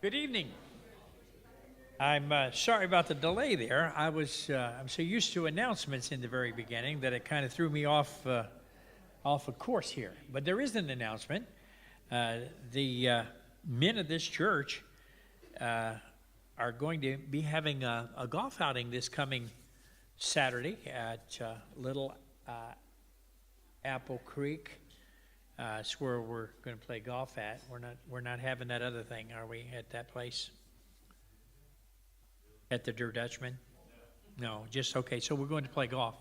Good evening. I'm sorry about the delay there. I'm so used to announcements in the very beginning that it kind of threw me off of course here. But there is an announcement. The men of this church are going to be having a golf outing this coming Saturday at Little Apple Creek. It's where we're going to play golf at. We're not having that other thing, are we? At that place, at the Der Dutchman? No, just okay. So we're going to play golf.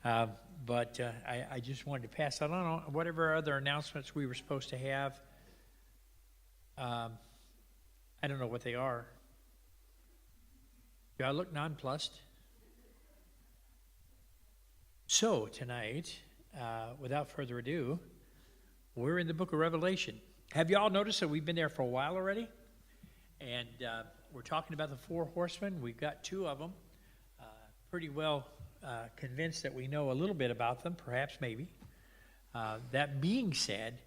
But I just wanted to pass that on. Whatever other announcements we were supposed to have, I don't know what they are. Do I look nonplussed? So tonight, without further ado, we're in the book of Revelation. Have you all noticed that we've been there for a while already? And we're talking about the four horsemen. We've got two of them. Pretty well convinced that we know a little bit about them, perhaps, maybe. That being said,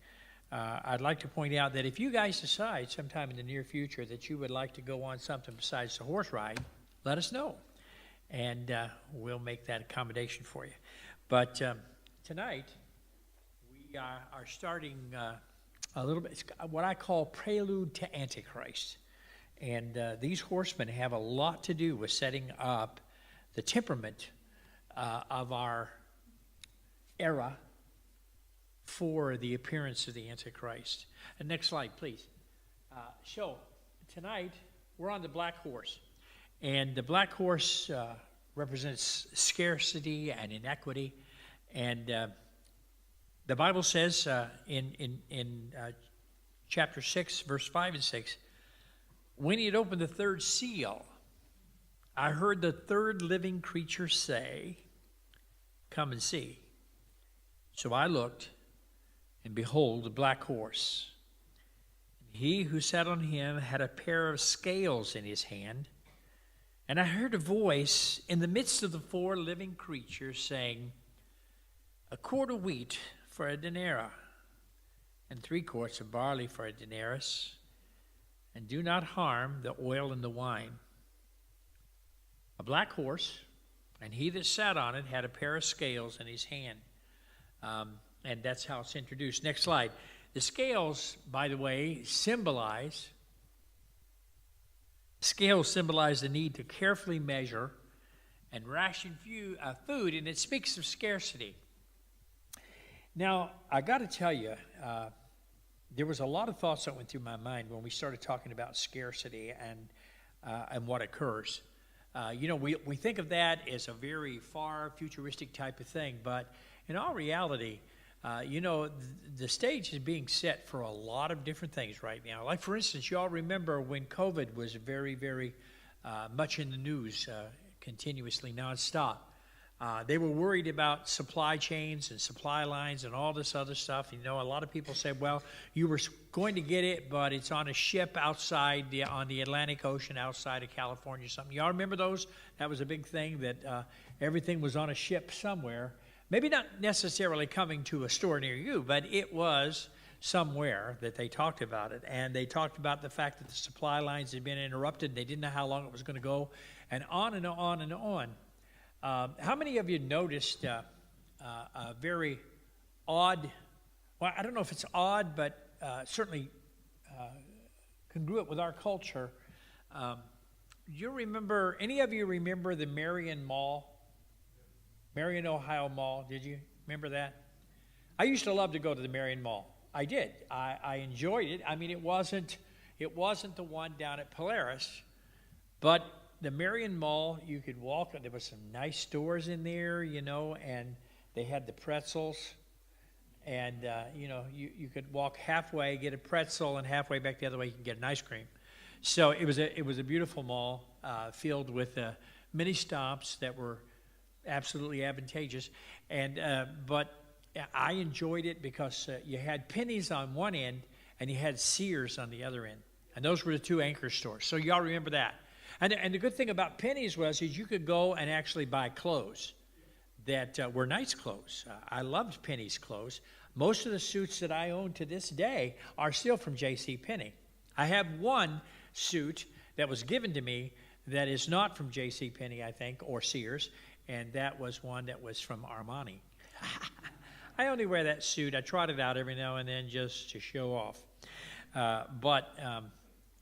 I'd like to point out that if you guys decide sometime in the near future that you would like to go on something besides the horse ride, let us know. And we'll make that accommodation for you. But tonight, we are starting a little bit, it's what I call prelude to Antichrist. And these horsemen have a lot to do with setting up the temperament of our era for the appearance of the Antichrist. And next slide, please. So tonight, we're on the black horse. And the black horse represents scarcity and inequity. And the Bible says in chapter 6, verse 5 and 6, when he had opened the third seal, I heard the third living creature say, "Come and see." So I looked, and behold, the black horse. He who sat on him had a pair of scales in his hand. And I heard a voice in the midst of the four living creatures saying, "A quart of wheat for a denarius, and 3 quarts of barley for a denarius, and do not harm the oil and the wine." A black horse, and he that sat on it had a pair of scales in his hand. And that's how it's introduced. Next slide. The scales, by the way, symbolize the need to carefully measure and ration food, and it speaks of scarcity. Now, I got to tell you, there was a lot of thoughts that went through my mind when we started talking about scarcity and what occurs. We think of that as a very far futuristic type of thing, but in all reality, the stage is being set for a lot of different things right now. Like, for instance, you all remember when COVID was very, very much in the news, continuously, nonstop. They were worried about supply chains and supply lines and all this other stuff. A lot of people said, well, you were going to get it, but it's on a ship outside on the Atlantic Ocean outside of California or something. Y'all remember those? That was a big thing, that everything was on a ship somewhere. Maybe not necessarily coming to a store near you, but it was somewhere that they talked about it. And they talked about the fact that the supply lines had been interrupted. They didn't know how long it was going to go, and on and on and on. How many of you noticed a very odd, well, I don't know if it's odd, but certainly congruent with our culture. Any of you remember the Marion Mall? Marion, Ohio Mall, did you remember that? I used to love to go to the Marion Mall. I did. I enjoyed it. I mean, it wasn't the one down at Polaris, but the Marion Mall, you could walk, there was some nice stores in there, and they had the pretzels, and, you could walk halfway, get a pretzel, and halfway back the other way, you can get an ice cream. So it was a beautiful mall filled with many stops that were absolutely advantageous, but I enjoyed it because you had Penny's on one end, and you had Sears on the other end, and those were the two anchor stores. So y'all remember that. And the good thing about Penny's is you could go and actually buy clothes that were nice clothes. I loved Penny's clothes. Most of the suits that I own to this day are still from J.C. Penney. I have one suit that was given to me that is not from J.C. Penney, I think, or Sears, and that was one that was from Armani. I only wear that suit. I trot it out every now and then just to show off.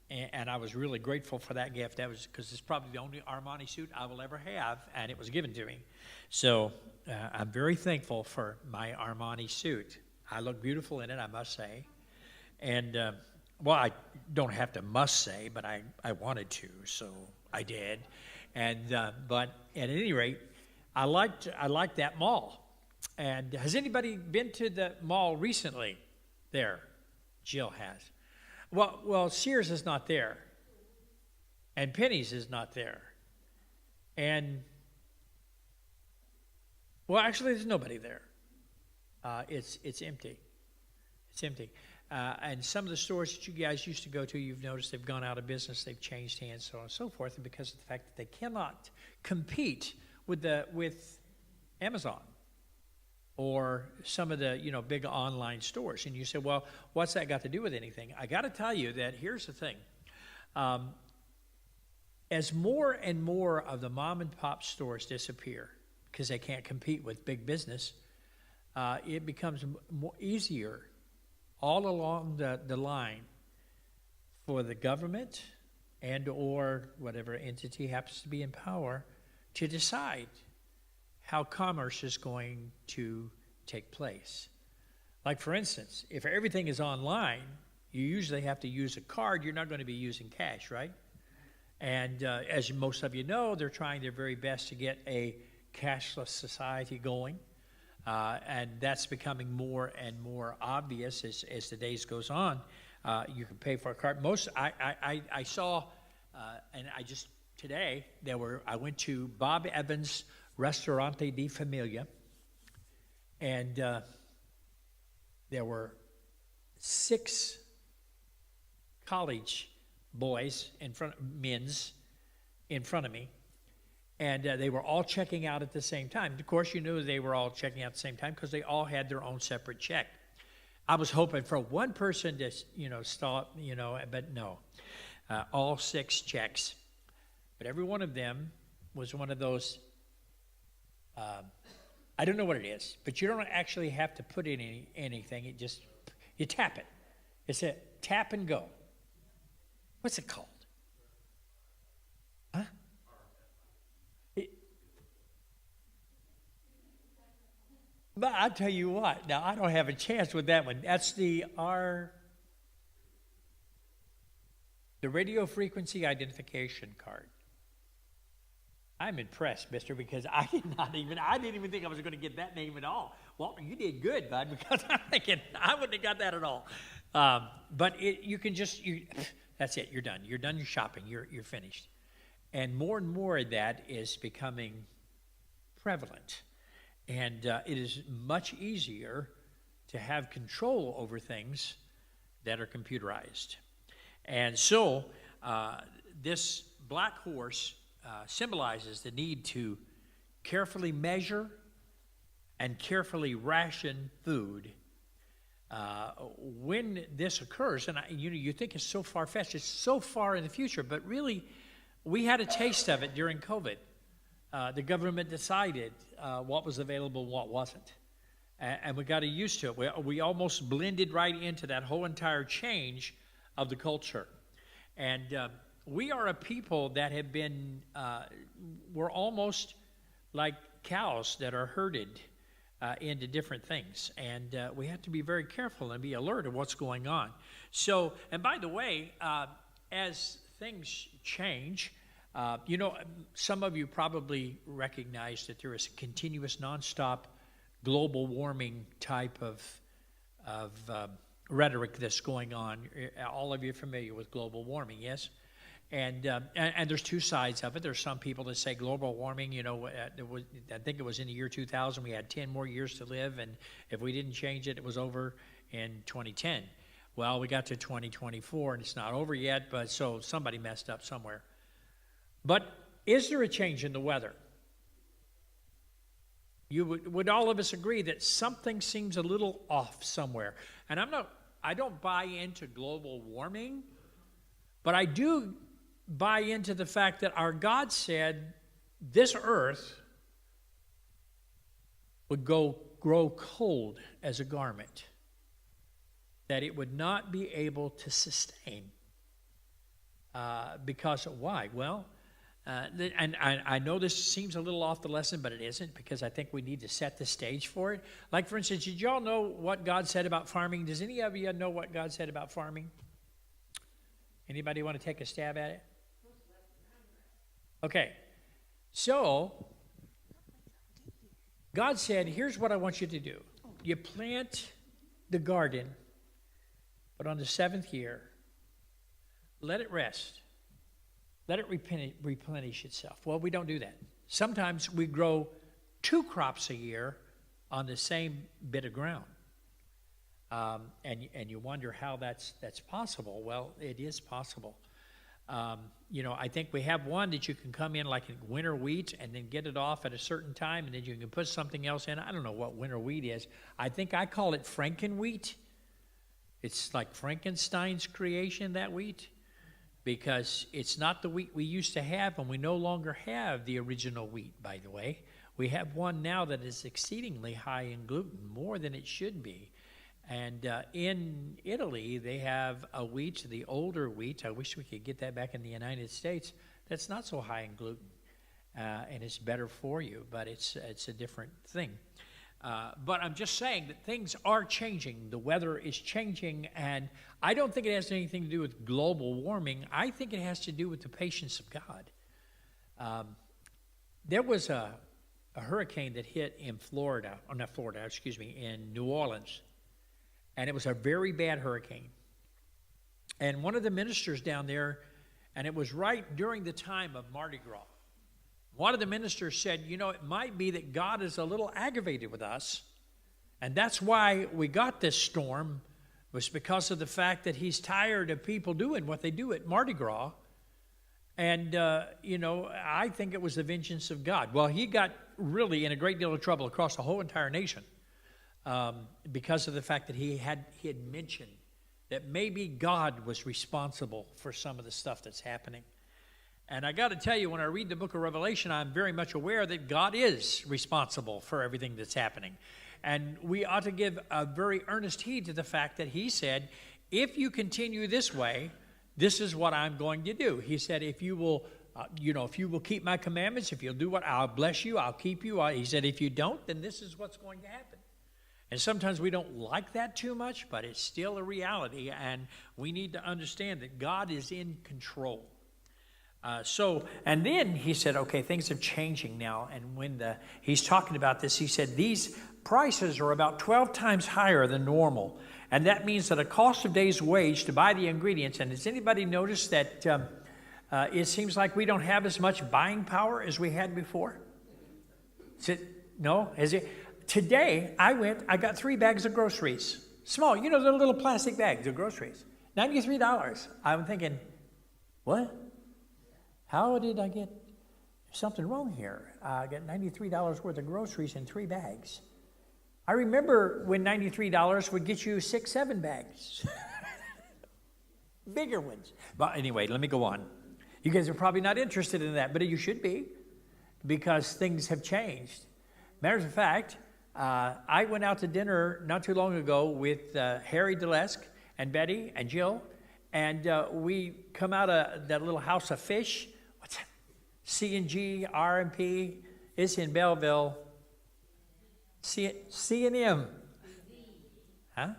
And I was really grateful for that gift. That was because it's probably the only Armani suit I will ever have, and it was given to me. So I'm very thankful for my Armani suit. I look beautiful in it, I must say. And, well, I don't have to must say, but I wanted to, so I did. And but at any rate, I liked that mall. And has anybody been to the mall recently? There, Jill has. Well, Sears is not there, and Penny's is not there, and well, actually, there's nobody there. It's empty. It's empty. And some of the stores that you guys used to go to, you've noticed they've gone out of business, they've changed hands, so on and so forth, and because of the fact that they cannot compete with Amazon or some of the big online stores. And you say, well, what's that got to do with anything? I got to tell you that here's the thing. As more and more of the mom and pop stores disappear because they can't compete with big business, it becomes easier all along the line for the government and or whatever entity happens to be in power to decide how commerce is going to take place. Like, for instance, if everything is online, you usually have to use a card. You're not going to be using cash, right? And as most of you know, they're trying their very best to get a cashless society going. And that's becoming more and more obvious as the days goes on. You can pay for a card. I saw, and I just today I went to Bob Evans' Ristorante di Familia, and there were 6 college boys men's in front of me, and they were all checking out at the same time. Of course, you knew they were all checking out at the same time because they all had their own separate check. I was hoping for one person to, stop, but no, all 6 checks. But every one of them was one of those. I don't know what it is, but you don't actually have to put in anything. You tap it. It's a tap and go. What's it called? Huh? But I'll tell you what. Now, I don't have a chance with that one. That's the radio frequency identification card. I'm impressed, mister, because I didn't even think I was going to get that name at all. Walter, you did good, bud, because I'm thinking I wouldn't have got that at all. But that's it. You're done. You're done your shopping. You're finished. And more of that is becoming prevalent. And it is much easier to have control over things that are computerized. And so this black horse symbolizes the need to carefully measure and carefully ration food. When this occurs, and you think it's so far-fetched, it's so far in the future, but really, we had a taste of it during COVID. The government decided what was available and what wasn't. And we got used to it. We almost blended right into that whole entire change of the culture. And we are a people that have been, we're almost like cows that are herded into different things. And we have to be very careful and be alert of what's going on. So, and by the way, as things change, some of you probably recognize that there is a continuous, nonstop global warming type of rhetoric that's going on. All of you are familiar with global warming, yes? And there's 2 sides of it. There's some people that say global warming, I think it was in the year 2000, we had 10 more years to live, and if we didn't change it, it was over in 2010. Well, we got to 2024, and it's not over yet, but so somebody messed up somewhere. But is there a change in the weather? Would all of us agree that something seems a little off somewhere? And I don't buy into global warming, But I do buy into the fact that our God said this earth would grow cold as a garment, that it would not be able to sustain. Because of why? Well, and I know this seems a little off the lesson, but it isn't, because I think we need to set the stage for it. Like, for instance, did y'all know what God said about farming? Does any of you know what God said about farming? Anybody want to take a stab at it? Okay. So, God said, here's what I want you to do. You plant the garden, but on the 7th year, let it rest. Let it replenish itself. Well, we don't do that. Sometimes we grow 2 crops a year on the same bit of ground. And you wonder how that's possible. Well, it is possible. I think we have one that you can come in like winter wheat and then get it off at a certain time, and then you can put something else in. I don't know what winter wheat is. I think I call it Frankenwheat. It's like Frankenstein's creation, that wheat, because it's not the wheat we used to have, and we no longer have the original wheat, by the way. We have one now that is exceedingly high in gluten, more than it should be. And in Italy, they have a wheat, the older wheat. I wish we could get that back in the United States. That's not so high in gluten, and it's better for you, but it's a different thing. But I'm just saying that things are changing. The weather is changing, and I don't think it has anything to do with global warming. I think it has to do with the patience of God. There was a hurricane that hit in in New Orleans, and it was a very bad hurricane. And one of the ministers down there, and it was right during the time of Mardi Gras, one of the ministers said, it might be that God is a little aggravated with us, and that's why we got this storm, was because of the fact that he's tired of people doing what they do at Mardi Gras. And, I think it was the vengeance of God. Well, he got really in a great deal of trouble across the whole entire nation because of the fact that he had mentioned that maybe God was responsible for some of the stuff that's happening. And I got to tell you, when I read the book of Revelation, I'm very much aware that God is responsible for everything that's happening. And we ought to give a very earnest heed to the fact that he said, if you continue this way, this is what I'm going to do. He said, if you will keep my commandments, if you'll do what, I'll bless you, I'll keep you. He said, if you don't, then this is what's going to happen. And sometimes we don't like that too much, but it's still a reality, and we need to understand that God is in control. And then he said, okay, things are changing now. And when he's talking about this, he said, these prices are about 12 times higher than normal. And that means that a cost of day's wage to buy the ingredients. And has anybody noticed that it seems like we don't have as much buying power as we had before? No? Today, I got 3 bags of groceries. Small, the little plastic bags of groceries. $93. I'm thinking, what? How did I get something wrong here? I got $93 worth of groceries in 3 bags. I remember when $93 would get you 6, 7 bags. Bigger ones. But anyway, let me go on. You guys are probably not interested in that, but you should be, because things have changed. Matter of fact, I went out to dinner not too long ago with Harry Delesk and Betty and Jill, and we come out of that little house of fish. What's that? C&G, R&P. It's in Belleville. C&M. Huh?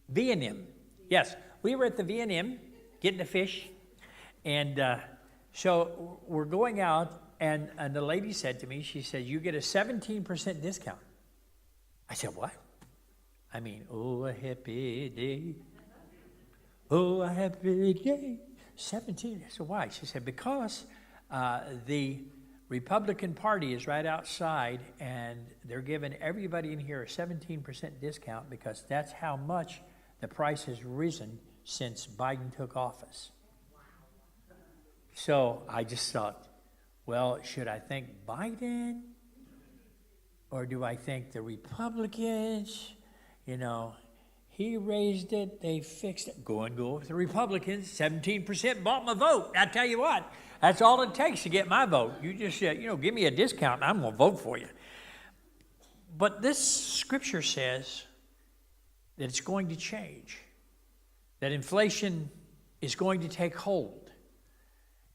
V&M. Yes, we were at the V&M getting the fish, and so we're going out, and the lady said to me, she said, you get a 17% discount. I said, what? I mean, oh, a happy day. Oh, a happy day. 17. I said, why? She said, because the Republican Party is right outside, and they're giving everybody in here a 17% discount because that's how much the price has risen since Biden took office. So I just thought, well, should I thank Biden or do I thank the Republicans? He raised it, they fixed it. Go with the Republicans. 17% bought my vote. I tell you what, that's all it takes to get my vote. You just, give me a discount and I'm going to vote for you. But this scripture says that it's going to change, that inflation is going to take hold.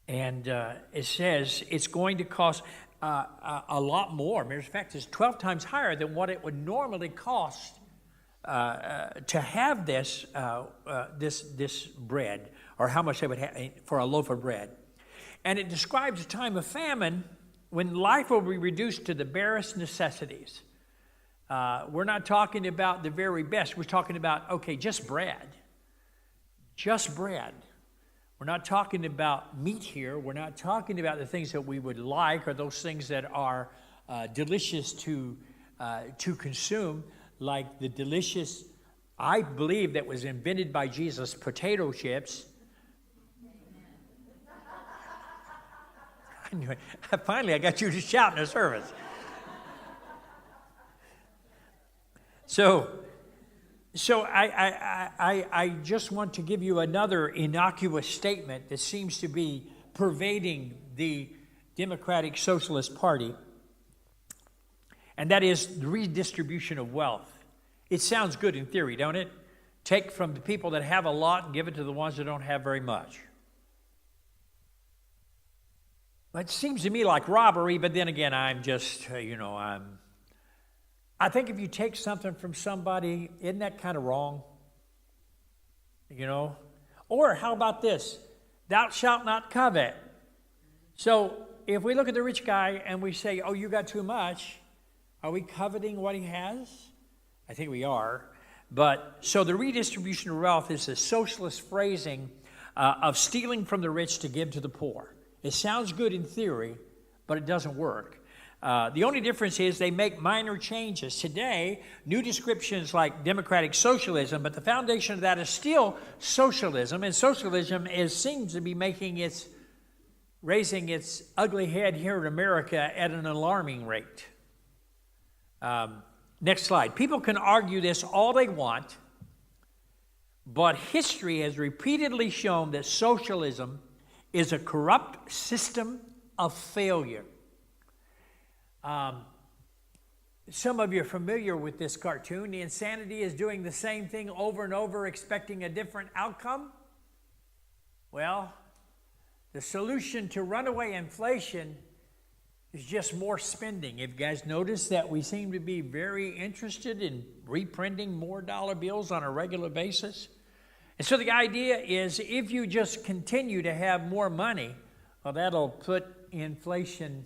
And it says it's going to cost a lot more. Matter of fact, it's 12 times higher than what it would normally cost to have this bread, or how much they would have for a loaf of bread. And it describes a time of famine when life will be reduced to the barest necessities. We're not talking about the very best. We're talking about, just bread. Just bread. We're not talking about meat here. We're not talking about the things that we would like, or those things that are delicious to consume, like the delicious, I believe, that was invented by Jesus, potato chips. Anyway, finally, I got you to shout in the service. So I just want to give you another innocuous statement that seems to be pervading the Democratic Socialist Party, and that is the redistribution of wealth. It sounds good in theory, don't it? Take from the people that have a lot and give it to the ones that don't have very much. It seems to me like robbery, but then again, I'm just, I think if you take something from somebody, isn't that kind of wrong? Or how about this? Thou shalt not covet. So if we look at the rich guy and we say, oh, you got too much, are we coveting what he has? I think we are. But so the redistribution of wealth is a socialist phrasing of stealing from the rich to give to the poor. It sounds good in theory, but it doesn't work. The only difference is they make minor changes. Today, new descriptions like democratic socialism, but the foundation of that is still socialism, and socialism seems to be raising its ugly head here in America at an alarming rate. Next slide. People can argue this all they want, but history has repeatedly shown that socialism is a corrupt system of failure. Some of you are familiar with this cartoon. The insanity is doing the same thing over and over, expecting a different outcome. Well, the solution to runaway inflation is just more spending. If you guys notice that we seem to be very interested in reprinting more dollar bills on a regular basis. And so the idea is if you just continue to have more money, well, that'll put inflation.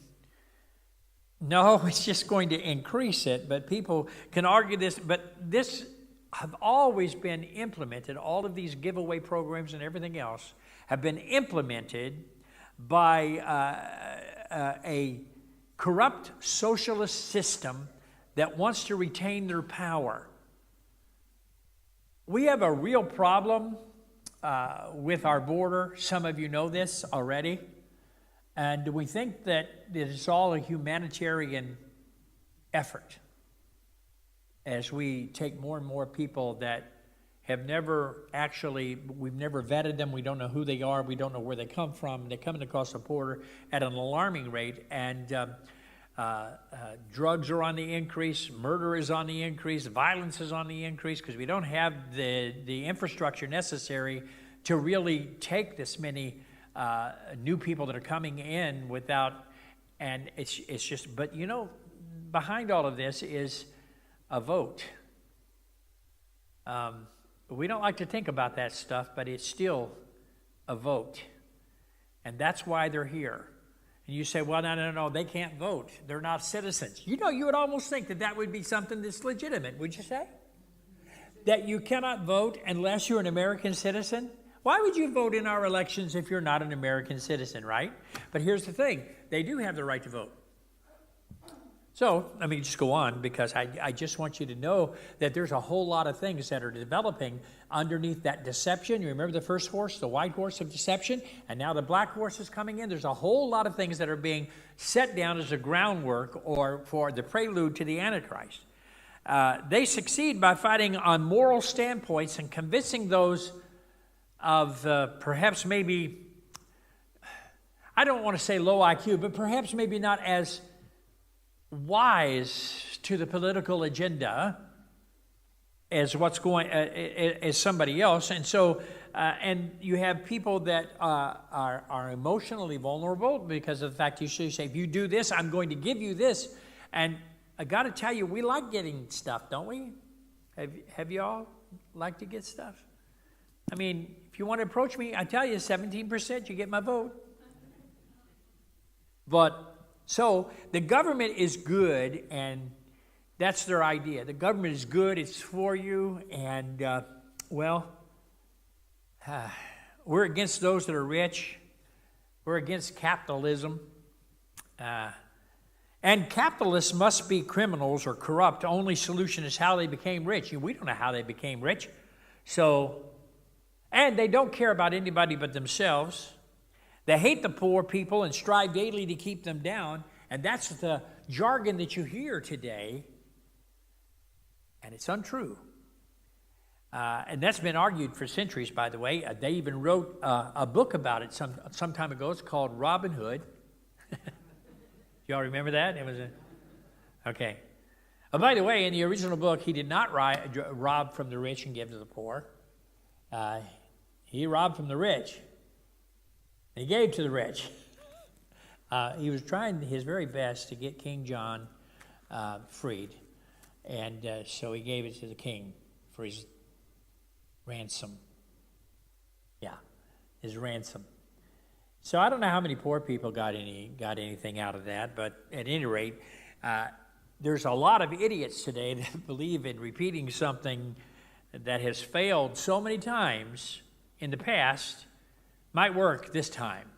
No, it's just going to increase it. But people can argue this, but this have always been implemented. All of these giveaway programs and everything else have been implemented by a corrupt socialist system that wants to retain their power. We have a real problem with our border. Some of you know this already. And we think that it is all a humanitarian effort as we take more and more people that have we've never vetted them. We don't know who they are. We don't know where they come from. They're coming across the border at an alarming rate. And drugs are on the increase. Murder is on the increase. Violence is on the increase because we don't have the infrastructure necessary to really take this many new people that are coming in and it's just, but behind all of this is a vote. We don't like to think about that stuff, but it's still a vote. And that's why they're here. And you say, well, no, they can't vote. They're not citizens. You would almost think that would be something that's legitimate, would you say? That you cannot vote unless you're an American citizen? Why would you vote in our elections if you're not an American citizen, right? But here's the thing. They do have the right to vote. So let me just go on because I just want you to know that there's a whole lot of things that are developing underneath that deception. You remember the first horse, the white horse of deception, and now the black horse is coming in. There's a whole lot of things that are being set down as a groundwork or for the prelude to the Antichrist. They succeed by fighting on moral standpoints and convincing those of perhaps maybe, I don't want to say low IQ, but perhaps maybe not as wise to the political agenda as what's going as somebody else. And so and you have people that are emotionally vulnerable because of the fact you say, if you do this, I'm going to give you this. And I got to tell you, we like getting stuff, don't we? Have you all like to get stuff? I mean, if you want to approach me, I tell you, 17%, you get my vote. But so the government is good, and that's their idea. The government is good, it's for you, and we're against those that are rich. We're against capitalism. And capitalists must be criminals or corrupt. The only solution is how they became rich. We don't know how they became rich. And they don't care about anybody but themselves. They hate the poor people and strive daily to keep them down. And that's the jargon that you hear today. And it's untrue. And that's been argued for centuries, by the way. They even wrote a book about it some time ago. It's called Robin Hood. Y'all remember that? It was okay. By the way, in the original book, he did not rob from the rich and give to the poor. He robbed from the rich. And he gave to the rich. He was trying his very best to get King John freed. And so he gave it to the king for his ransom. Yeah, his ransom. So I don't know how many poor people got anything out of that, but at any rate, there's a lot of idiots today that believe in repeating something that has failed so many times in the past might work this time.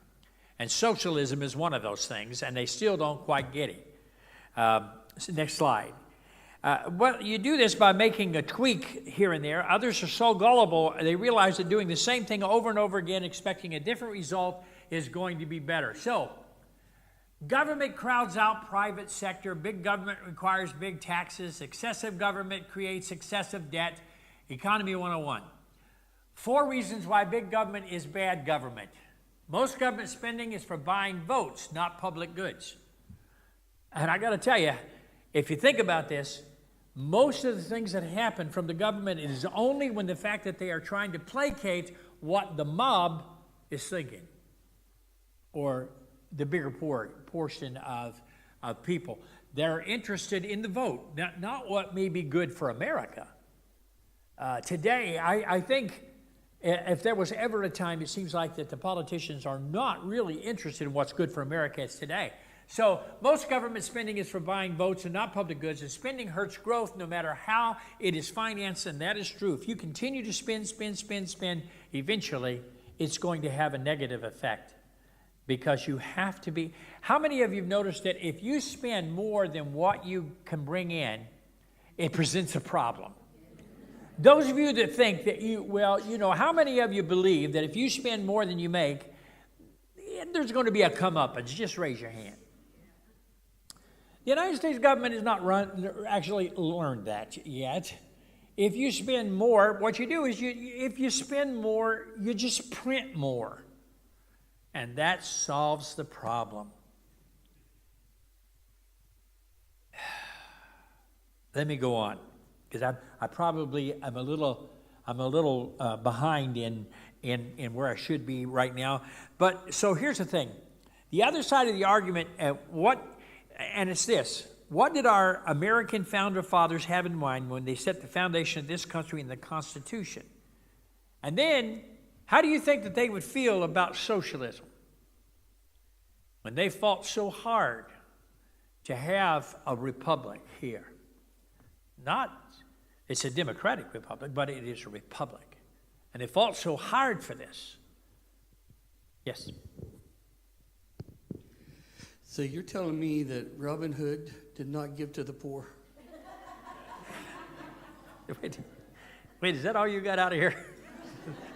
And socialism is one of those things, and they still don't quite get it. Next slide. Well, you do this by making a tweak here and there. Others are so gullible, they realize that doing the same thing over and over again, expecting a different result, is going to be better. So, government crowds out private sector. Big government requires big taxes. Excessive government creates excessive debt. Economy 101. 4 reasons why big government is bad government. Most government spending is for buying votes, not public goods. And I got to tell you, if you think about this, most of the things that happen from the government is only when the fact that they are trying to placate what the mob is thinking, or the bigger portion of people. They're interested in the vote, not what may be good for America. Today, I think if there was ever a time, it seems like that the politicians are not really interested in what's good for America, it's today. So most government spending is for buying votes and not public goods, and spending hurts growth no matter how it is financed, and that is true. If you continue to spend, eventually it's going to have a negative effect. Because you have to be. How many of you have noticed that if you spend more than what you can bring in, it presents a problem? Those of you that think that how many of you believe that if you spend more than you make, there's going to be a comeuppance? Just raise your hand. The United States government has not actually learned that yet. If you spend more, what you do is if you spend more, you just print more. And that solves the problem. Let me go on, because I probably am a little behind in where I should be right now. But so here's the thing: the other side of the argument, and it's this: what did our American founder fathers have in mind when they set the foundation of this country in the Constitution? And then, how do you think that they would feel about socialism when they fought so hard to have a republic here? It's a democratic republic, but it is a republic. And they fought so hard for this. Yes? So you're telling me that Robin Hood did not give to the poor? Wait, is that all you got out of here?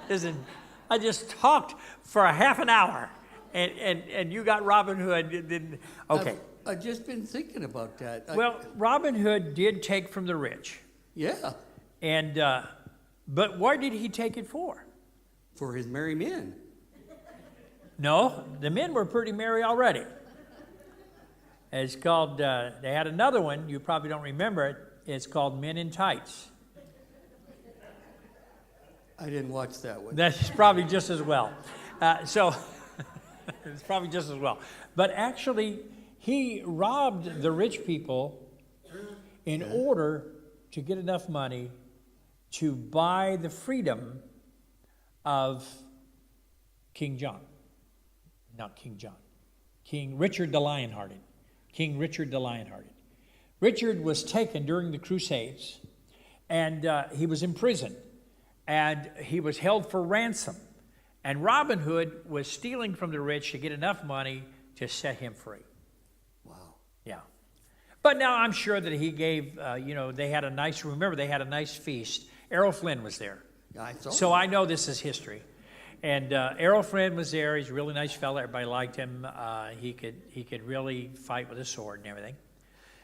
Listen, I just talked for a half an hour, And you got Robin Hood. Okay. I've just been thinking about that. Well, Robin Hood did take from the rich. Yeah, And, but what did he take it for? for his merry men. No, the men were pretty merry already. It's called, they had another one, you probably don't remember it. It's called Men in Tights. I didn't watch that one. That's probably just as well. So, it's probably just as well. But actually, he robbed the rich people in order to get enough money to buy the freedom of King John. Not King John. King Richard the Lionhearted. King Richard the Lionhearted. Richard was taken during the Crusades, and he was imprisoned, and he was held for ransom. And Robin Hood was stealing from the rich to get enough money to set him free. Wow. Yeah. But now I'm sure that he gave, they had a nice feast. Errol Flynn was there. I saw So that. I know this is history. And Errol Flynn was there. He's a really nice fellow. Everybody liked him. He could really fight with a sword and everything.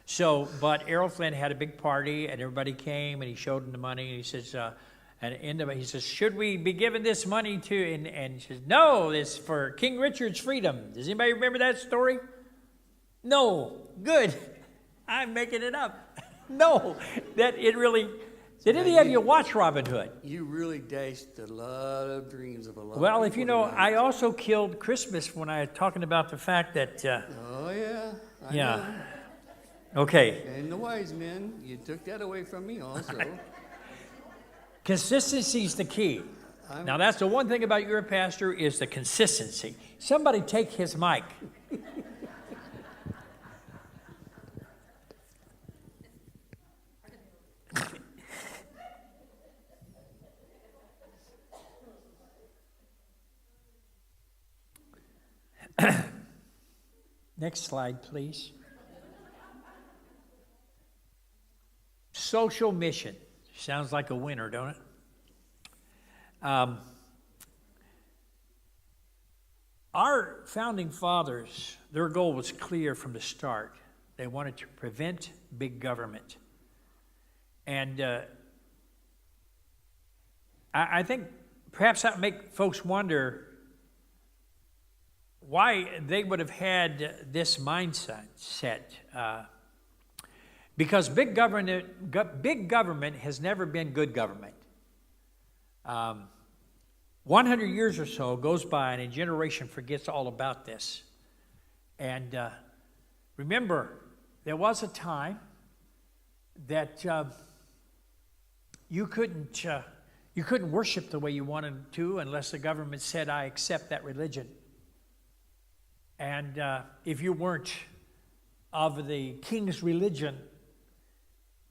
So, but Errol Flynn had a big party, and everybody came, and he showed them the money, and he says, he says, should we be giving this money to, and he says, no, it's for King Richard's freedom. Does anybody remember that story? No. Good. I'm making it up. No. That it really, did any of you watch Robin Hood? You really dashed a lot of dreams of a lot Well, of if you people know, tonight. I also killed Christmas when I was talking about the fact that, Oh, yeah. I yeah. know. Okay, And the wise men, you took that away from me also. consistency's the key. Now, that's the one thing about your pastor is the consistency. Somebody take his mic. Next slide, please. Social mission. Sounds like a winner, don't it? Our founding fathers, their goal was clear from the start. They wanted to prevent big government. And I think perhaps that would make folks wonder why they would have had this mindset. Because big government has never been good government. 100 years or so goes by and a generation forgets all about this. And remember, there was a time that you couldn't worship the way you wanted to unless the government said, I accept that religion. And if you weren't of the king's religion,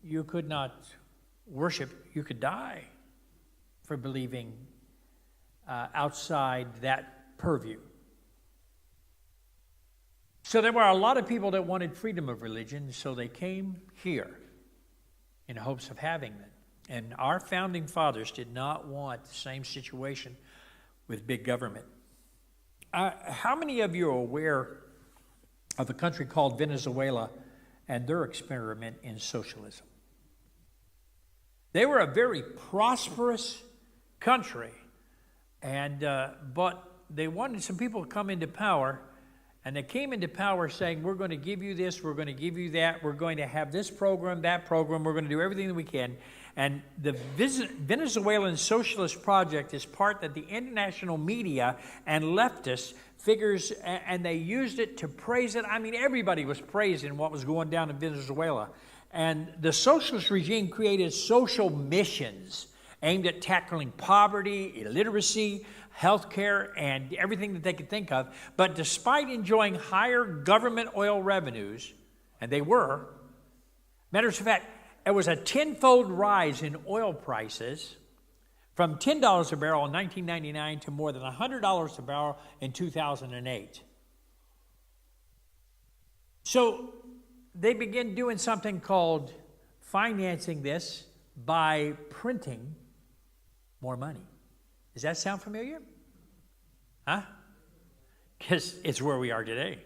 you could not worship. You could die for believing outside that purview. So there were a lot of people that wanted freedom of religion, so they came here in hopes of having it. And our founding fathers did not want the same situation with big government. How many of you are aware of a country called Venezuela and their experiment in socialism? They were a very prosperous country, and but they wanted some people to come into power, and they came into power saying, we're going to give you this, we're going to give you that, we're going to have this program, that program, we're going to do everything that we can. And the Venezuelan Socialist Project is part that the international media and leftists figures, and they used it to praise it. I mean, everybody was praising what was going down in Venezuela. And the socialist regime created social missions aimed at tackling poverty, illiteracy, healthcare, and everything that they could think of. But despite enjoying higher government oil revenues, and they were, matters of fact, it was a tenfold rise in oil prices from $10 a barrel in 1999 to more than $100 a barrel in 2008. So they began doing something called financing this by printing more money. Does that sound familiar? Huh? because it's where we are today.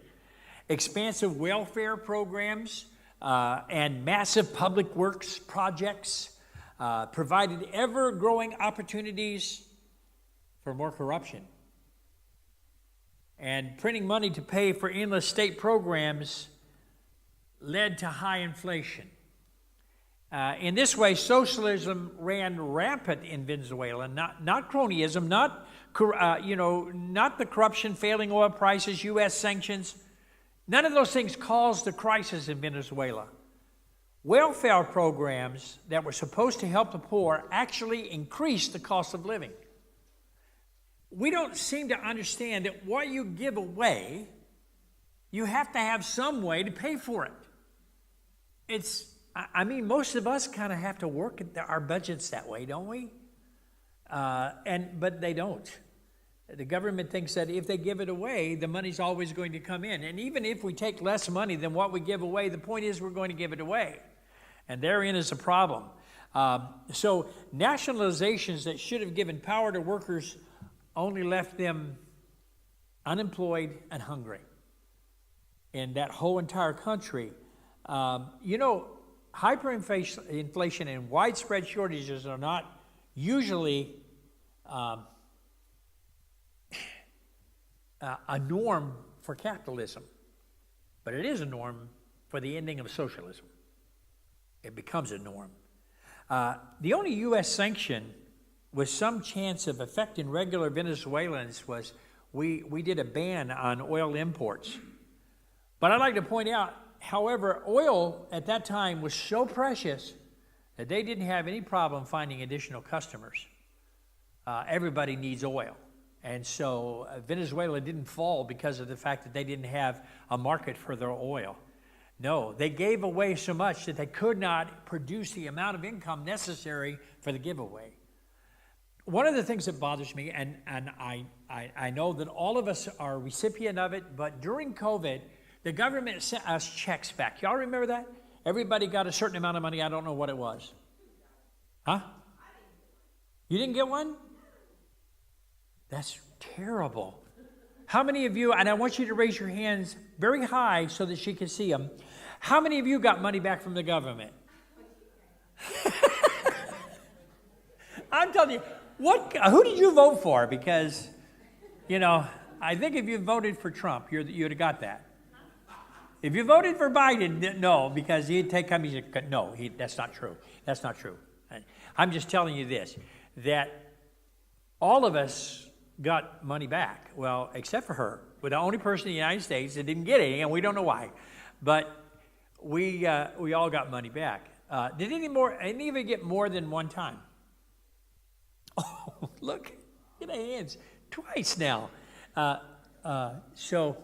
Expansive welfare programs and massive public works projects provided ever-growing opportunities for more corruption. And printing money to pay for endless state programs led to high inflation. In this way, socialism ran rampant in Venezuela. Not cronyism, not the corruption, failing oil prices, U.S. sanctions. None of those things caused the crisis in Venezuela. Welfare programs that were supposed to help the poor actually increased the cost of living. We don't seem to understand that what you give away, you have to have some way to pay for it. Most of us kind of have to work at our budgets that way, don't we? But they don't. The government thinks that if they give it away, the money's always going to come in. And even if we take less money than what we give away, the point is we're going to give it away. And therein is a problem. So nationalizations that should have given power to workers only left them unemployed and hungry in that whole entire country. Hyperinflation and widespread shortages are not usually a norm for capitalism, but it is a norm for the ending of socialism. It becomes a norm. The only U.S. sanction with some chance of affecting regular Venezuelans was we did a ban on oil imports. But I'd like to point out, however, oil at that time was so precious that they didn't have any problem finding additional customers. Everybody needs oil. And so Venezuela didn't fall because of the fact that they didn't have a market for their oil. No, they gave away so much that they could not produce the amount of income necessary for the giveaway. One of the things that bothers me, and I know that all of us are a recipient of it, but during COVID, the government sent us checks back. Y'all remember that? Everybody got a certain amount of money. I don't know what it was. Huh? You didn't get one? That's terrible. How many of you, and I want you to raise your hands very high so that she can see them. How many of you got money back from the government? I'm telling you, who did you vote for? Because, I think if you voted for Trump, you'd have got that. If you voted for Biden, no, because he'd take companies. No, that's not true. That's not true. I'm just telling you this, that all of us got money back. Well, except for her. We're the only person in the United States that didn't get any, and we don't know why. But we all got money back. Did any of you get more than one time? Oh, look at the hands. Twice now. So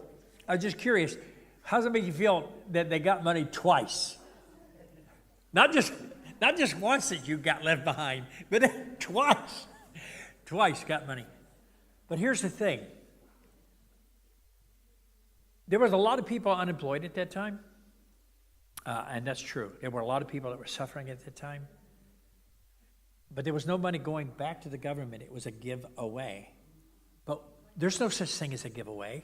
I was just curious. How does it make you feel that they got money twice? Not just once that you got left behind, but twice. Twice got money. But here's the thing. There was a lot of people unemployed at that time. And that's true. There were a lot of people that were suffering at that time. But there was no money going back to the government. It was a giveaway. But there's no such thing as a giveaway.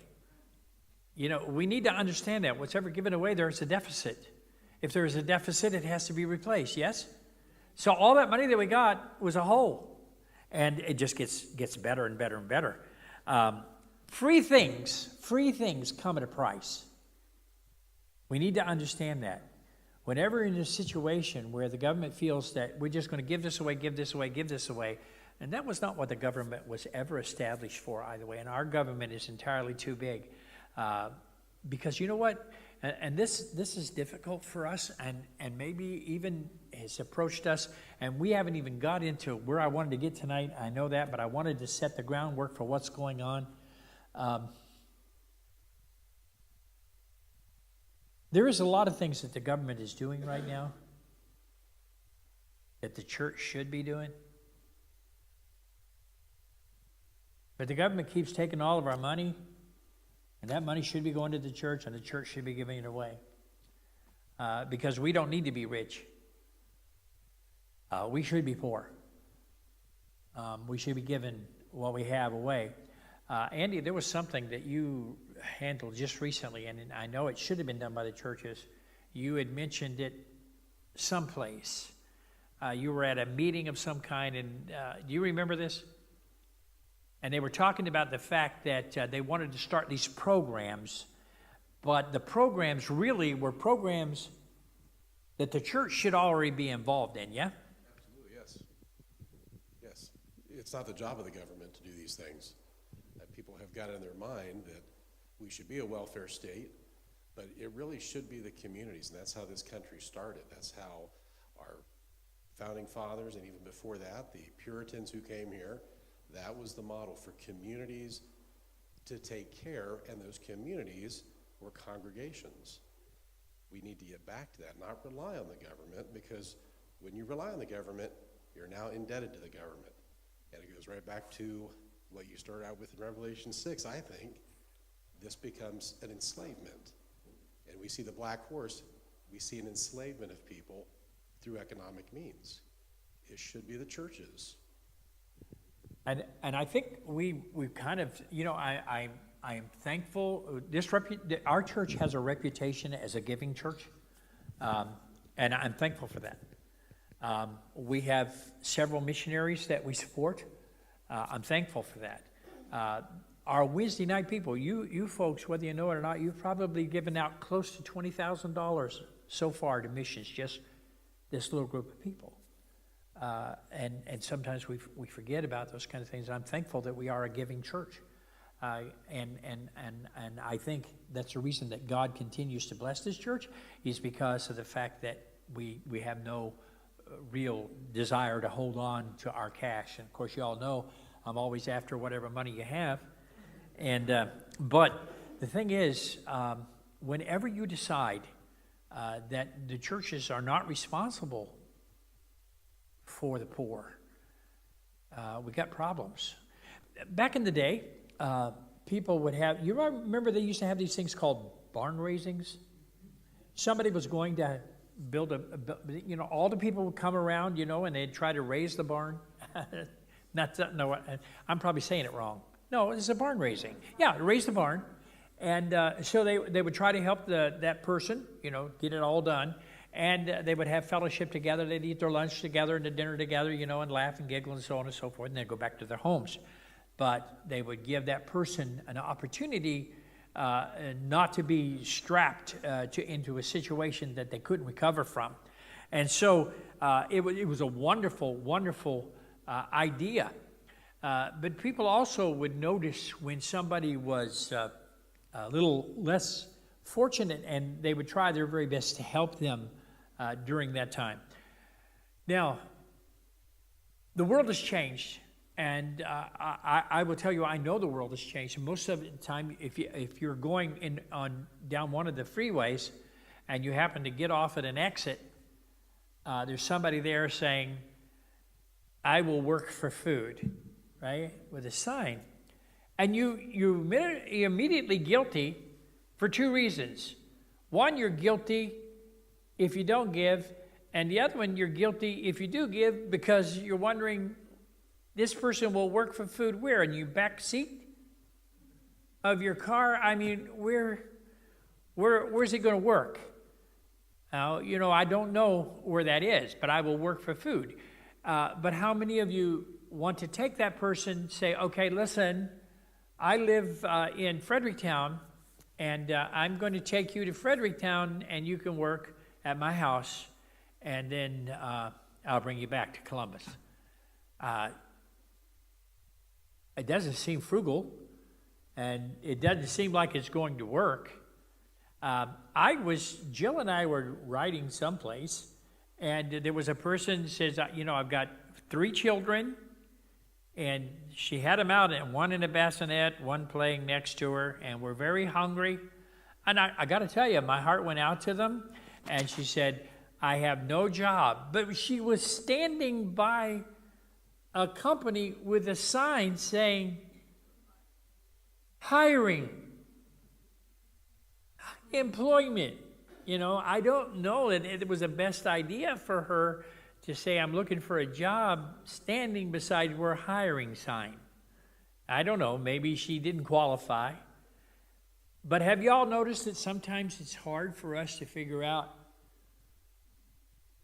We need to understand that. Whatever given away, there's a deficit. If there is a deficit, it has to be replaced, yes? So all that money that we got was a hole. And it just gets better and better and better. Free things come at a price. We need to understand that. Whenever in a situation where the government feels that we're just going to give this away, give this away, give this away, and that was not what the government was ever established for either way. And our government is entirely too big. Because you know what? And this is difficult for us, and maybe even has approached us, and we haven't even got into where I wanted to get tonight. I know that, but I wanted to set the groundwork for what's going on. There is a lot of things that the government is doing right now that the church should be doing. But the government keeps taking all of our money, and that money should be going to the church, and the church should be giving it away. Because we don't need to be rich. We should be poor. We should be giving what we have away. Andy, there was something that you handled just recently, and I know it should have been done by the churches. You had mentioned it someplace. You were at a meeting of some kind, and do you remember this? And they were talking about the fact that they wanted to start these programs, but the programs really were programs that the church should already be involved in, yeah? Absolutely, yes. Yes. It's not the job of the government to do these things. People have got it in their mind that we should be a welfare state, but it really should be the communities, and that's how this country started. That's how our founding fathers, and even before that, the Puritans who came here, that was the model for communities to take care, and those communities were congregations. We need to get back to that, not rely on the government, because when you rely on the government, you're now indebted to the government. And it goes right back to what you started out with in Revelation 6, I think. This becomes an enslavement. And we see the black horse, we see an enslavement of people through economic means. It should be the churches. And I think we've kind of, I am thankful. Our church has a reputation as a giving church, and I'm thankful for that. We have several missionaries that we support. I'm thankful for that. Our Wednesday night people, you folks, whether you know it or not, you've probably given out close to $20,000 so far to missions, just this little group of people. And sometimes we forget about those kind of things. I'm thankful that we are a giving church. And I think that's the reason that God continues to bless this church, is because of the fact that we have no real desire to hold on to our cash. And of course, you all know I'm always after whatever money you have. And but the thing is, whenever you decide that the churches are not responsible for the poor, we got problems. Back in the day, people would have, you remember they used to have these things called barn raisings? Somebody was going to build all the people would come around, and they'd try to raise the barn. No, I'm probably saying it wrong. No, it's a barn raising. Yeah, raise the barn. And so they would try to help that person, get it all done. And they would have fellowship together. They'd eat their lunch together and their dinner together, and laugh and giggle and so on and so forth. And they'd go back to their homes. But they would give that person an opportunity not to be strapped into a situation that they couldn't recover from. And so it was a wonderful, wonderful idea. But people also would notice when somebody was a little less fortunate, and they would try their very best to help them during that time. Now, the world has changed. And I will tell you, I know the world has changed. And most of the time, if you're going down one of the freeways and you happen to get off at an exit, there's somebody there saying, "I will work for food," right, with a sign. And you're immediately guilty for two reasons. One, you're guilty if you don't give, and the other one, you're guilty if you do give, because you're wondering, this person will work for food where? In your back seat of your car? I mean, where's he going to work? Now, I don't know where that is, but I will work for food. But how many of you want to take that person, say, okay, listen, I live in Fredericktown, and I'm going to take you to Fredericktown, and you can work at my house, and then I'll bring you back to Columbus. It doesn't seem frugal, and it doesn't seem like it's going to work. Jill and I were riding someplace, and there was a person who says, I've got 3 children, and she had them out, and one in a bassinet, one playing next to her, and we're very hungry. And I got to tell you, my heart went out to them, and she said, I have no job. But she was standing by a company with a sign saying, hiring, employment. I don't know that it was the best idea for her to say, I'm looking for a job, standing beside her hiring sign. I don't know, maybe she didn't qualify. But have y'all noticed that sometimes it's hard for us to figure out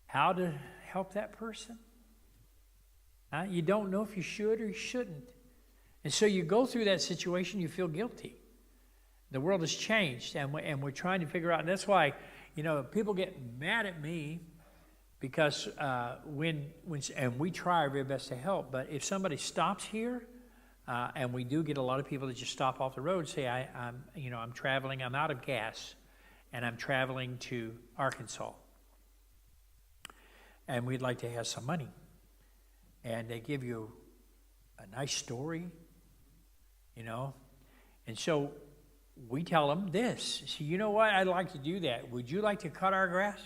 how to help that person? You don't know if you should or you shouldn't. And so you go through that situation, you feel guilty. The world has changed, and we're trying to figure out, and that's why, people get mad at me because when we try our very best to help, but if somebody stops here, and we do get a lot of people that just stop off the road, say, I'm traveling, I'm out of gas, and I'm traveling to Arkansas, and we'd like to have some money. And they give you a nice story, and so we tell them this. See, you know what? I'd like to do that. Would you like to cut our grass?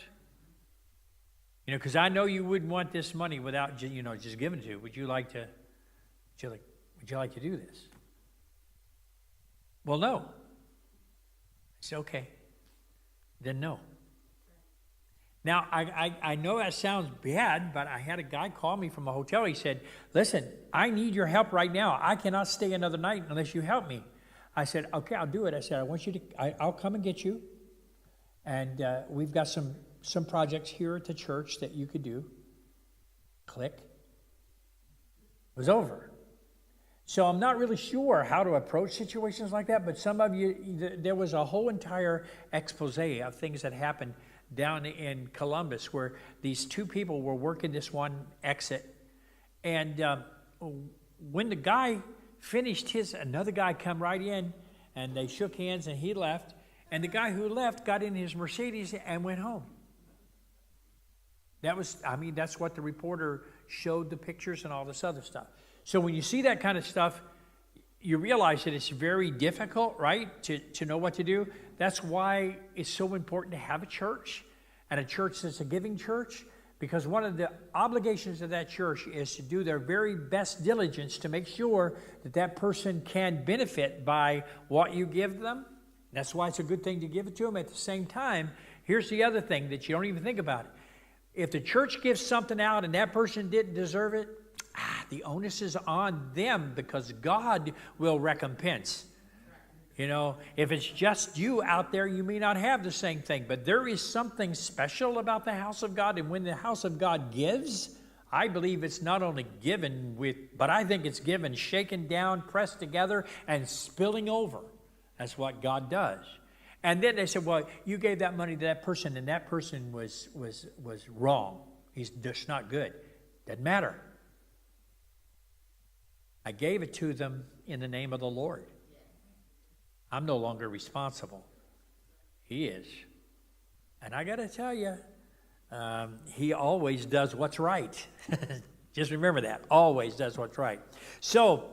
Because I know you wouldn't want this money without, just giving it to you. Would you like to do this? Well, no. It's okay. Then no. Now, I know that sounds bad, but I had a guy call me from a hotel. He said, listen, I need your help right now. I cannot stay another night unless you help me. I said, okay, I'll do it. I said, I'll come and get you. And we've got some projects here at the church that you could do. Click. It was over. So I'm not really sure how to approach situations like that, but some of you, there was a whole entire expose of things that happened down in Columbus where these two people were working this one exit. And when the guy finished another guy come right in, and they shook hands, and he left. And the guy who left got in his Mercedes and went home. That's what the reporter showed, the pictures and all this other stuff. So when you see that kind of stuff, you realize that it's very difficult, right, to know what to do. That's why it's so important to have a church, and a church that's a giving church, because one of the obligations of that church is to do their very best diligence to make sure that that person can benefit by what you give them. That's why it's a good thing to give it to them. At the same time, here's the other thing that you don't even think about. If the church gives something out and that person didn't deserve it, the onus is on them, because God will recompense. If it's just you out there, you may not have the same thing. But there is something special about the house of God. And when the house of God gives, I believe it's not only given but I think it's given, shaken down, pressed together, and spilling over. That's what God does. And then they said, well, you gave that money to that person, and that person was wrong. He's just not good. Doesn't matter. I gave it to them in the name of the Lord. I'm no longer responsible. He is. And I got to tell you, he always does what's right. Just remember that. Always does what's right. So,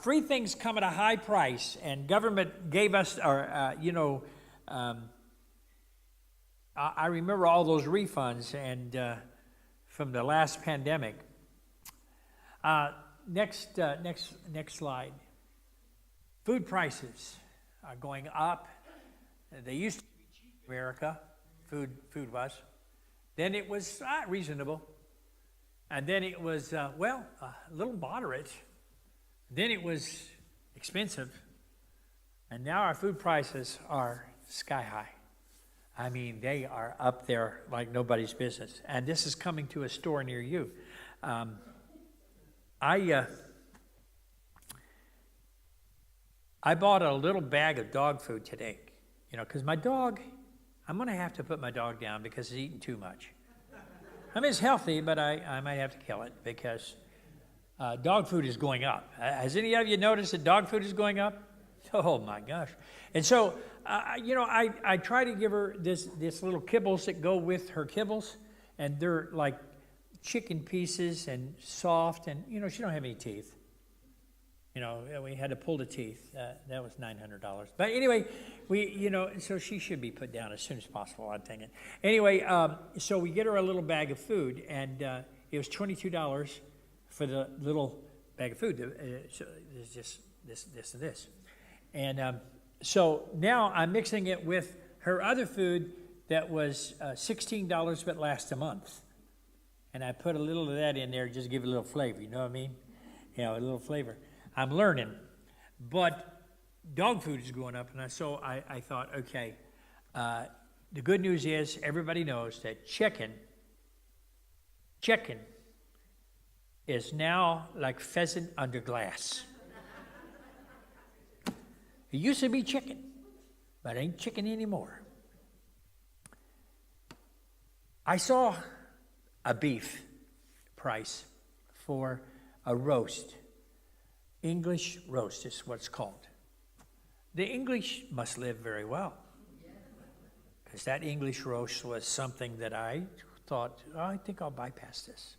free things come at a high price, and government gave us, I remember all those refunds and from the last pandemic. Next slide. Food prices are going up. They used to be cheap in America, food was. Then it was reasonable. And then it was, a little moderate. Then it was expensive. And now our food prices are sky high. They are up there like nobody's business. And this is coming to a store near you. I bought a little bag of dog food today, because my dog, I'm going to have to put my dog down because he's eating too much. It's healthy, but I might have to kill it because dog food is going up. Has any of you noticed that dog food is going up? Oh, my gosh. And so, I try to give her this little kibbles that go with her kibbles, and they're like chicken pieces and soft, and, she don't have any teeth. We had to pull the teeth. That was $900. But anyway, so she should be put down as soon as possible, I'm thinking. Anyway, so we get her a little bag of food, and it was $22 for the little bag of food. So there's just this and this. And so now I'm mixing it with her other food that was $16 but lasts a month. And I put a little of that in there just to give it a little flavor, you know what I mean? A little flavor. I'm learning. But dog food is going up, and so I thought, okay, the good news is everybody knows that chicken is now like pheasant under glass. It used to be chicken, but it ain't chicken anymore. I saw a beef price for a roast. English roast is what it's called. The English must live very well, because that English roast was something that I thought, oh, I think I'll bypass this.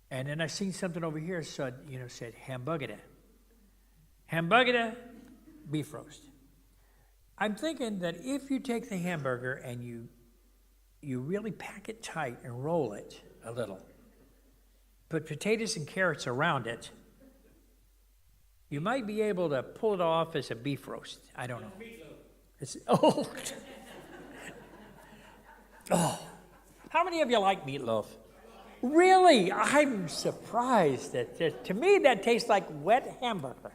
And then I seen something over here said hamburger. Hamburger beef roast. I'm thinking that if you take the hamburger and you really pack it tight and roll it a little, put potatoes and carrots around it, you might be able to pull it off as a beef roast. I don't know. Oh. Oh. How many of you like meatloaf? Really? I'm surprised that to me that tastes like wet hamburger.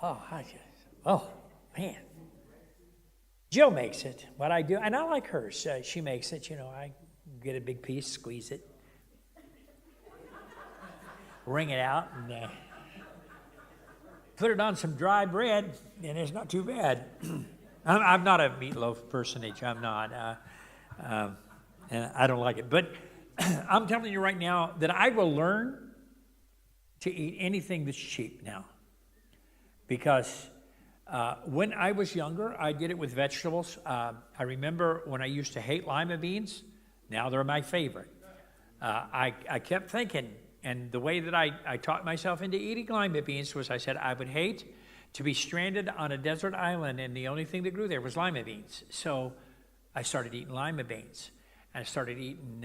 Oh, man. Jill makes it. What I do, and I like hers. She makes it. I get a big piece, squeeze it, wring it out, and put it on some dry bread, and it's not too bad. I'm not a meatloaf personage. I'm not. And I don't like it. But I'm telling you right now that I will learn to eat anything that's cheap now. Because when I was younger, I did it with vegetables. I remember when I used to hate lima beans. Now they're my favorite. I kept thinking, and the way that I taught myself into eating lima beans was I said I would hate to be stranded on a desert island and the only thing that grew there was lima beans. So I started eating lima beans. And I started eating,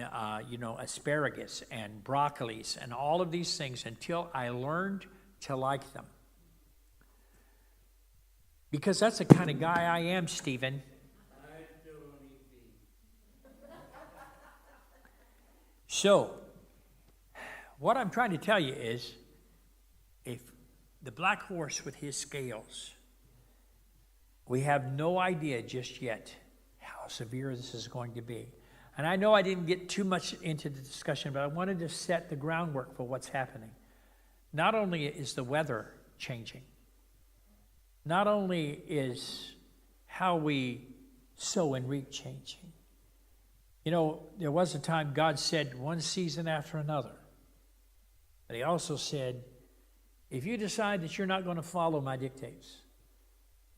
asparagus and broccolis and all of these things until I learned to like them. Because that's the kind of guy I am, Stephen. So, what I'm trying to tell you is, if the black horse with his scales, we have no idea just yet how severe this is going to be. And I know I didn't get too much into the discussion, but I wanted to set the groundwork for what's happening. Not only is the weather changing, not only is how we sow and reap changing. There was a time God said one season after another. But he also said, if you decide that you're not going to follow my dictates,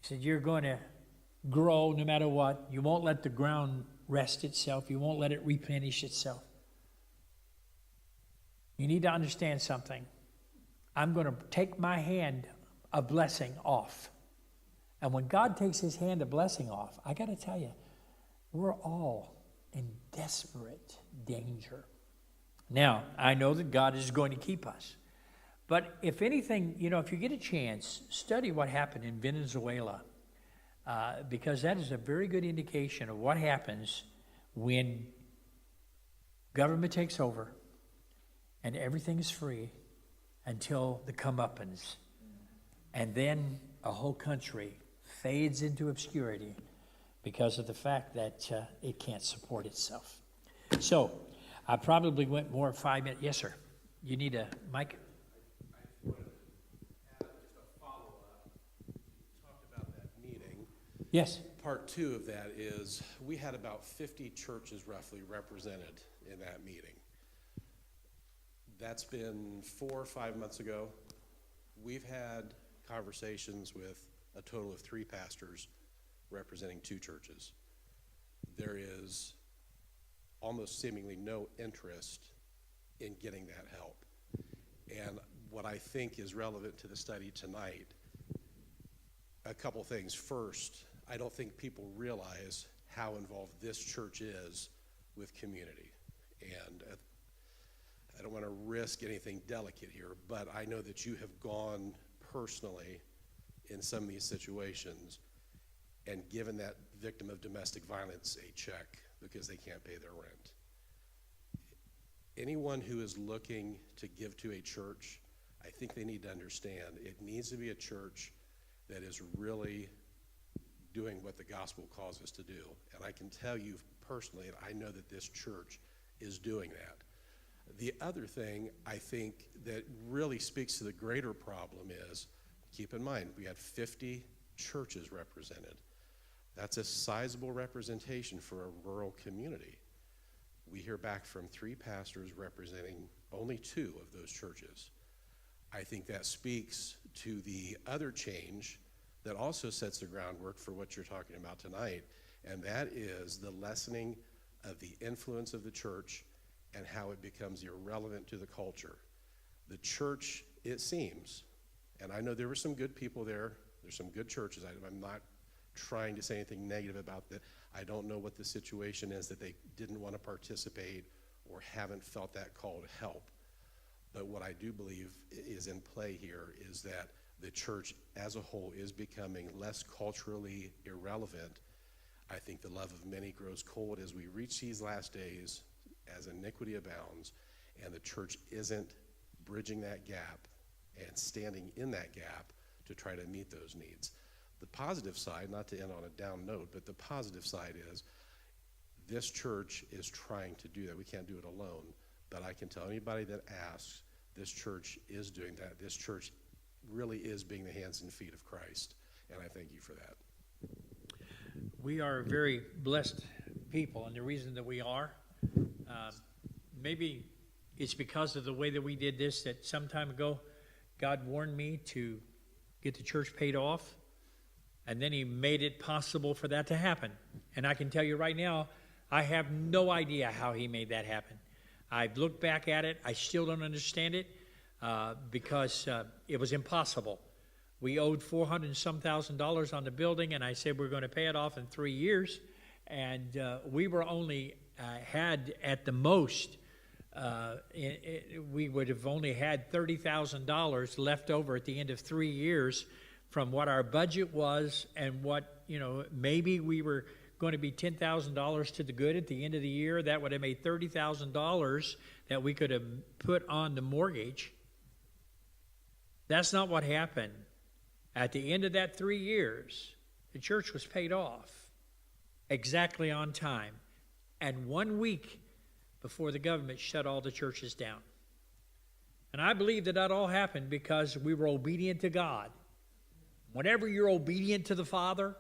he said, you're going to grow no matter what. You won't let the ground rest itself. You won't let it replenish itself. You need to understand something. I'm going to take my hand of blessing off. And when God takes his hand of blessing off, I got to tell you, we're all in desperate danger. Now, I know that God is going to keep us. But if anything, if you get a chance, study what happened in Venezuela. Because that is a very good indication of what happens when government takes over and everything is free until the comeuppance. And then a whole country fades into obscurity because of the fact that it can't support itself. So I probably went more 5 minutes. Yes, sir. You need a mic? Yes. Part two of that is we had about 50 churches roughly represented in that meeting. That's been 4 or 5 months ago. We've had conversations with a total of 3 pastors representing 2 churches. There is almost seemingly no interest in getting that help. And what I think is relevant to the study tonight, a couple things. First, I don't think people realize how involved this church is with community. And I don't want to risk anything delicate here, but I know that you have gone personally in some of these situations and given that victim of domestic violence a check because they can't pay their rent. anyone who is looking to give to a church, I think they need to understand it needs to be a church that is really doing what the gospel calls us to do. And I can tell you personally, and I know that this church is doing that. The other thing I think that really speaks to the greater problem is, keep in mind, we had 50 churches represented. That's a sizable representation for a rural community. We hear back from 3 pastors representing only 2 of those churches. I think that speaks to the other change that also sets the groundwork for what you're talking about tonight, and that is the lessening of the influence of the church and how it becomes irrelevant to the culture. The church, it seems, and I know there were some good people there, there's some good churches, I'm not trying to say anything negative about that. I don't know what the situation is that they didn't want to participate or haven't felt that call to help. But what I do believe is in play here is that the church as a whole is becoming less culturally irrelevant. I think the love of many grows cold as we reach these last days as iniquity abounds, and the church isn't bridging that gap and standing in that gap to try to meet those needs. The positive side, not to end on a down note, but the positive side is this church is trying to do that. We can't do it alone, but I can tell anybody that asks, this church is doing that. This church really is being the hands and feet of Christ, and I thank you for that. We are very blessed people, and the reason that we are, maybe it's because of the way that we did this, that some time ago, God warned me to get the church paid off, and then he made it possible for that to happen. And I can tell you right now, I have no idea how he made that happen. I've looked back at it. I still don't understand it because it was impossible. We owed $400,000 and some on the building, and I said we're going to pay it off in 3 years. And we were only had at the most, we would have only had $30,000 left over at the end of 3 years from what our budget was and what, maybe we were going to be $10,000 to the good at the end of the year. That would have made $30,000 that we could have put on the mortgage. That's not what happened. At the end of that 3 years, the church was paid off exactly on time, and 1 week before the government shut all the churches down. And I believe that all happened because we were obedient to God. Whenever you're obedient to the Father,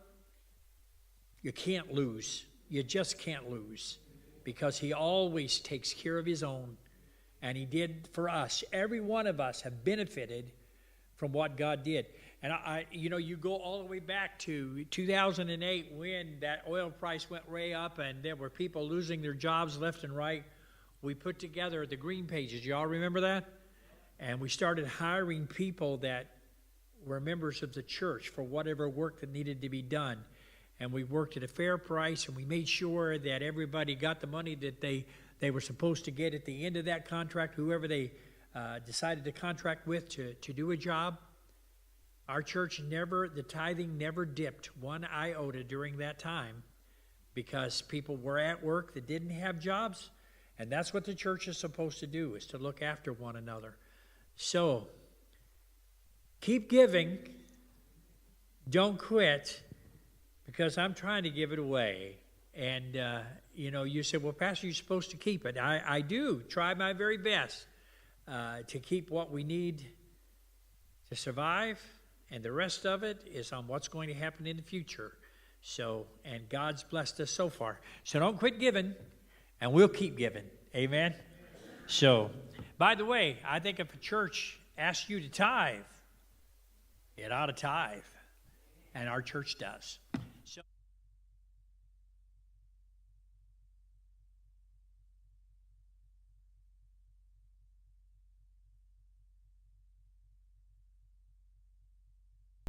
you can't lose. You just can't lose, because he always takes care of his own, and he did for us. Every one of us have benefited from what God did. And you go all the way back to 2008 when that oil price went way up and there were people losing their jobs left and right. We put together the Green Pages. Y'all remember that? And we started hiring people that were members of the church for whatever work that needed to be done. And we worked at a fair price, and we made sure that everybody got the money that they were supposed to get at the end of that contract, whoever they decided to contract with to do a job. Our church the tithing never dipped 1 iota during that time, because people were at work that didn't have jobs, and that's what the church is supposed to do, is to look after one another. So, keep giving. Don't quit, because I'm trying to give it away. And, you said, well, Pastor, you're supposed to keep it. I do try my very best to keep what we need to survive, and the rest of it is on what's going to happen in the future. So, and God's blessed us so far. So don't quit giving, and we'll keep giving. Amen? So, by the way, I think if a church asks you to tithe, it ought to tithe. And our church does. So